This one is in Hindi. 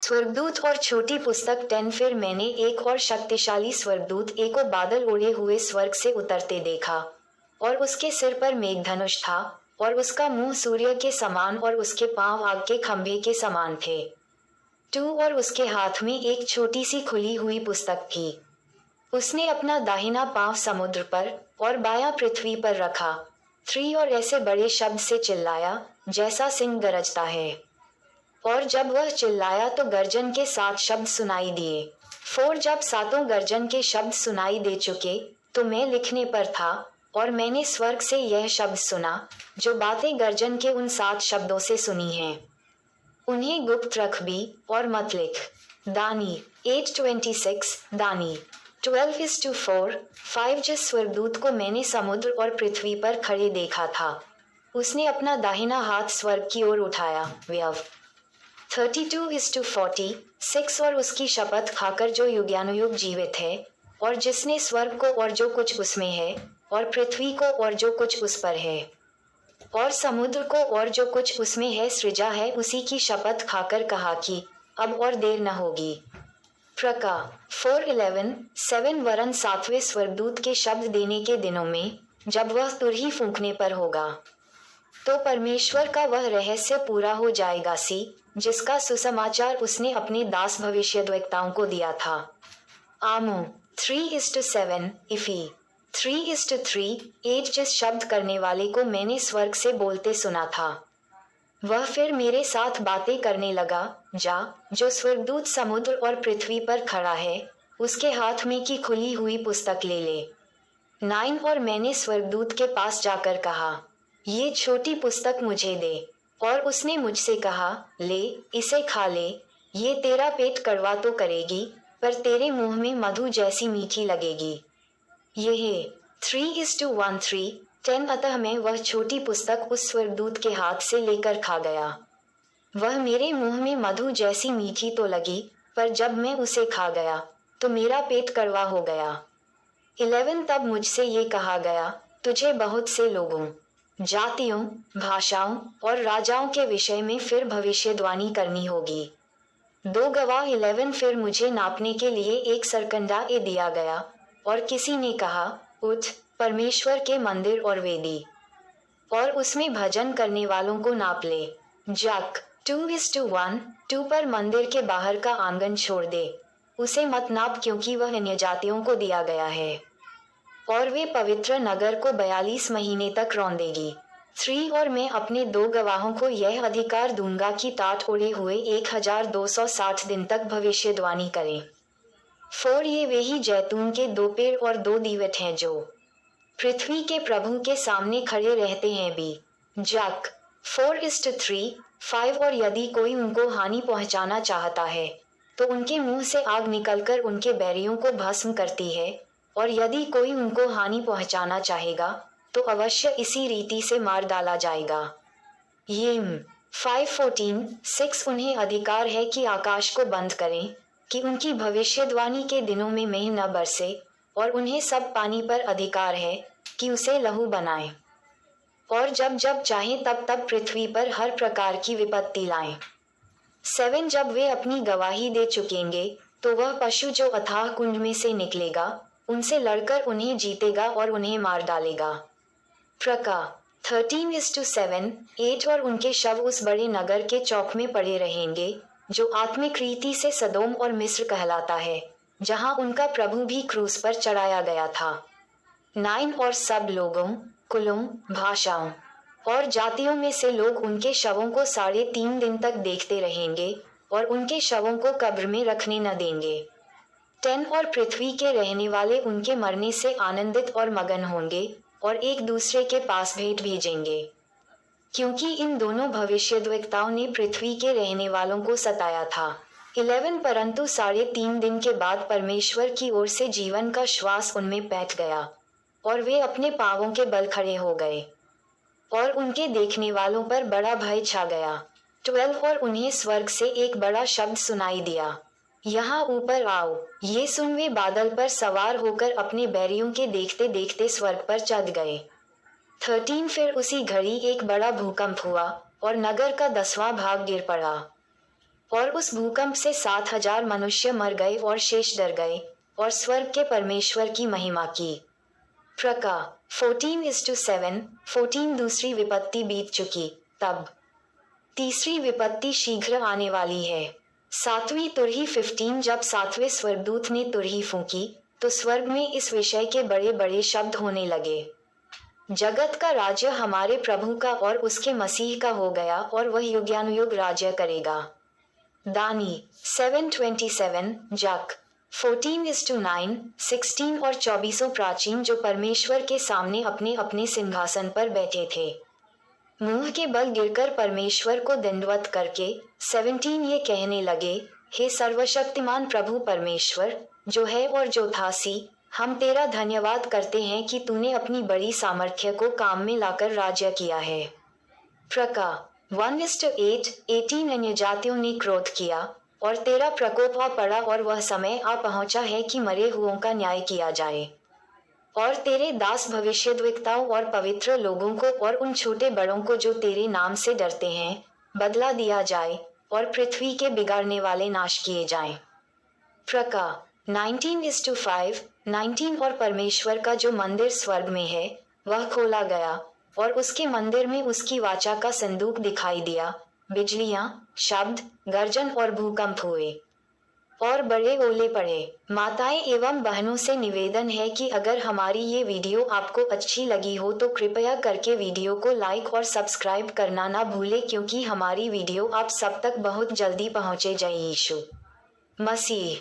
स्वर्गदूत और छोटी पुस्तक 10। फिर मैंने एक और शक्तिशाली स्वर्गदूत ए को बादल उड़े हुए स्वर्ग से उतरते देखा, और उसके सिर पर मेघधनुष था, और उसका मुंह सूर्य के समान और उसके पांव आग के खंभे के समान थे। 2 और उसके हाथ में एक छोटी सी खुली हुई पुस्तक थी। उसने अपना दाहिना पांव समुद्र पर और बायां पृथ्वी पर रखा। 3 और ऐसे बड़े शब्द से चिल्लाया जैसा सिंह गरजता है। और जब वह चिल्लाया तो गर्जन के 7 शब्द सुनाई दिए। 4 जब सातों गर्जन के शब्द सुनाई दे चुके तो मैं लिखने पर था, और मैंने स्वर्ग से यह शब्द सुना जो बातें गर्जन के उन 7 शब्दों से सुनी हैं, उन्हें गुप्त रख भी और मत लिख। दानी 8:26। दानी 12:4। 5 जिस स्वर्गदूत को मैंने समुद्र और पृथ्वी पर खड़े देखा था, उसने अपना दाहिना हाथ स्वर्ग की ओर उठाया। व्यव 32:40। 6 और उसकी शपथ खाकर जो युगानुयुग जीवित है, और जिसने स्वर्ग को और जो कुछ उसमें है, और पृथ्वी को और जो कुछ उस पर है, और समुद्र को और जो कुछ उसमें है सृजा है, उसी की शपथ खाकर कहा कि अब और देर न होगी। प्रका 4:11। 7 वरन 7वें स्वर्गदूत के शब्द देने के दिनों में, जब वह तुरही फूंकने पर होगा, तो परमेश्वर का वह रहस्य पूरा हो जाएगा सी जिसका सुसमाचार उसने अपने दास भविष्यद्वक्ताओं को दिया था। आमो 3:7। इफी 3:3। 8 जिस शब्द करने वाले को मैंने स्वर्ग से बोलते सुना था, वह फिर मेरे साथ बातें करने लगा। जा, जो स्वर्गदूत समुद्र और पृथ्वी पर खड़ा है, उसके हाथ में की खुली हुई पुस्तक ले ले। 9 और मैंने स्वर्गदूत के पास जाकर कहा, ये छोटी पुस्तक मुझे दे। और उसने मुझसे कहा, ले, इसे खा ले, ये तेरा पेट कड़वा तो करेगी, पर तेरे मुंह में मधु जैसी मीठी लगेगी। यह 3:13। 10 अतः मैं वह छोटी पुस्तक उस स्वर्गदूत के हाथ से लेकर खा गया। वह मेरे मुंह में मधु जैसी मीठी तो लगी, पर जब मैं उसे खा गया तो मेरा पेट कड़वा हो गया। 11 तब मुझसे ये कहा गया, तुझे बहुत से लोगों, जातियों, भाषाओं और राजाओं के विषय में फिर भविष्यवाणी करनी होगी। 2 गवाह 11 फिर मुझे नापने के लिए एक सरकंडा दिया गया, और किसी ने कहा, उठ, परमेश्वर के मंदिर और वेदी, और उसमें भजन करने वालों को नाप ले। जक 2:1। 2 पर मंदिर के बाहर का आंगन छोड़ दे, उसे मत नाप क्योंकि वह अन्य जातियों को दिया गया है, और वे पवित्र नगर को 42 महीने तक रौंदेगी। 3 और मैं अपने 2 गवाहों को यह अधिकार दूंगा कि टाट उड़े हुए 1260 दिन तक भविष्यवाणी करें। 4 ये वे ही जैतून के 2 पेड़ और 2 दीवट हैं जो पृथ्वी के प्रभु के सामने खड़े रहते हैं भी। जक 4:3। 5 और यदि कोई उनको हानि पहुंचाना चाहता है, तो उनके मुंह से आग निकलकर उनके बैरियों को भस्म करती है, और यदि कोई उनको हानि पहुंचाना चाहेगा तो अवश्य इसी रीति से मार डाला जाएगा। यिम 5:14। 6 उन्हें अधिकार है कि आकाश को बंद करें, कि उनकी भविष्यवाणी के दिनों में मेघ न बरसे, और उन्हें सब पानी पर अधिकार है कि उसे लहू बनाएं, और जब जब चाहें तब तब पृथ्वी पर हर प्रकार की विपत्ति लाएं। 7 जब वे अपनी गवाही दे चुकेंगे, तो वह पशु जो अथाह कुंड में से निकलेगा, उनसे लड़कर उन्हें जीतेगा और उन्हें मार डालेगा। प्रका 13:7। 8 और उनके शव उस बड़े नगर के चौक में पड़े रहेंगे, जो आत्मिक रीति से सदोम और मिस्र कहलाता है, जहां उनका प्रभु भी क्रूस पर चढ़ाया गया था। 9 और सब लोगों, कुलों, भाषाओं और जातियों में से लोग उनके शवों को 3.5 दिन तक देखते रहेंगे, और उनके शवों को कब्र में रखने न देंगे। 10 और पृथ्वी के रहने वाले उनके मरने से आनंदित और मगन होंगे, और एक दूसरे के पास भेंट भेजेंगे, क्योंकि इन दोनों भविष्यद्वक्ताओं ने पृथ्वी के रहने वालों को सताया था। 11 परंतु 3.5 दिन के बाद परमेश्वर की ओर से जीवन का श्वास उनमें बैठ गया, और वे अपने पांवों के बल खड़े हो गए, और उनके देखने वालों पर बड़ा भय छा गया। 12 और उन्हें स्वर्ग से एक बड़ा शब्द सुनाई दिया, यहाँ ऊपर आओ। ये सुन वे बादल पर सवार होकर अपने बैरियों के देखते देखते स्वर्ग पर चढ़ गए। 13 फिर उसी घड़ी एक बड़ा भूकंप हुआ, और नगर का 10वां भाग गिर पड़ा। और उस भूकंप से 7,000 मनुष्य मर गए और शेष डर गए और स्वर्ग के परमेश्वर की महिमा की। प्रका 14:7। 14 दूसरी विपत्ति बीत चुकी, तब तीसरी विपत्ति शीघ्र आने वाली है। सातवीं तुरही 15। जब सातवें स्वर्गदूत ने तुरही फूंकी तो स्वर्ग में इस विषय के बड़े बड़े शब्द होने लगे, जगत का राज्य हमारे प्रभु का और उसके मसीह का हो गया और वह युगानुयुग राज्य करेगा। दानी 7:27। जक 14:9। 16 और 24 प्राचीन जो परमेश्वर के सामने अपने अपने सिंहासन पर बैठे थे, मुंह के बल गिरकर परमेश्वर को दंडवत करके 17 ये कहने लगे, हे सर्वशक्तिमान प्रभु परमेश्वर, जो है और जो था सी, हम तेरा धन्यवाद करते हैं कि तूने अपनी बड़ी सामर्थ्य को काम में लाकर राज्य किया है। प्रका 1:8। 18 अन्य जातियों ने क्रोध किया और तेरा प्रकोप आ पड़ा और वह समय आ पहुंचा है कि मरे हुओं का न्याय किया जाए। और तेरे दास भविष्यद्वक्ताओं और पवित्र लोगों को और उन छोटे बड़ों को जो तेरे नाम से डरते हैं बदला दिया जाए और पृथ्वी के बिगाड़ने वाले नाश किए जाएं। प्रका 19:5। 19 और परमेश्वर का जो मंदिर स्वर्ग में है वह खोला गया और उसके मंदिर में उसकी वाचा का संदूक दिखाई दिया। बिजलियां, शब्द, गर्जन और भूकंप हुए और बड़े ओले पड़े। माताएं एवं बहनों से निवेदन है कि अगर हमारी ये वीडियो आपको अच्छी लगी हो तो कृपया करके वीडियो को लाइक और सब्सक्राइब करना ना भूले, क्योंकि हमारी वीडियो आप सब तक बहुत जल्दी पहुंचे। जय यीशु मसीह।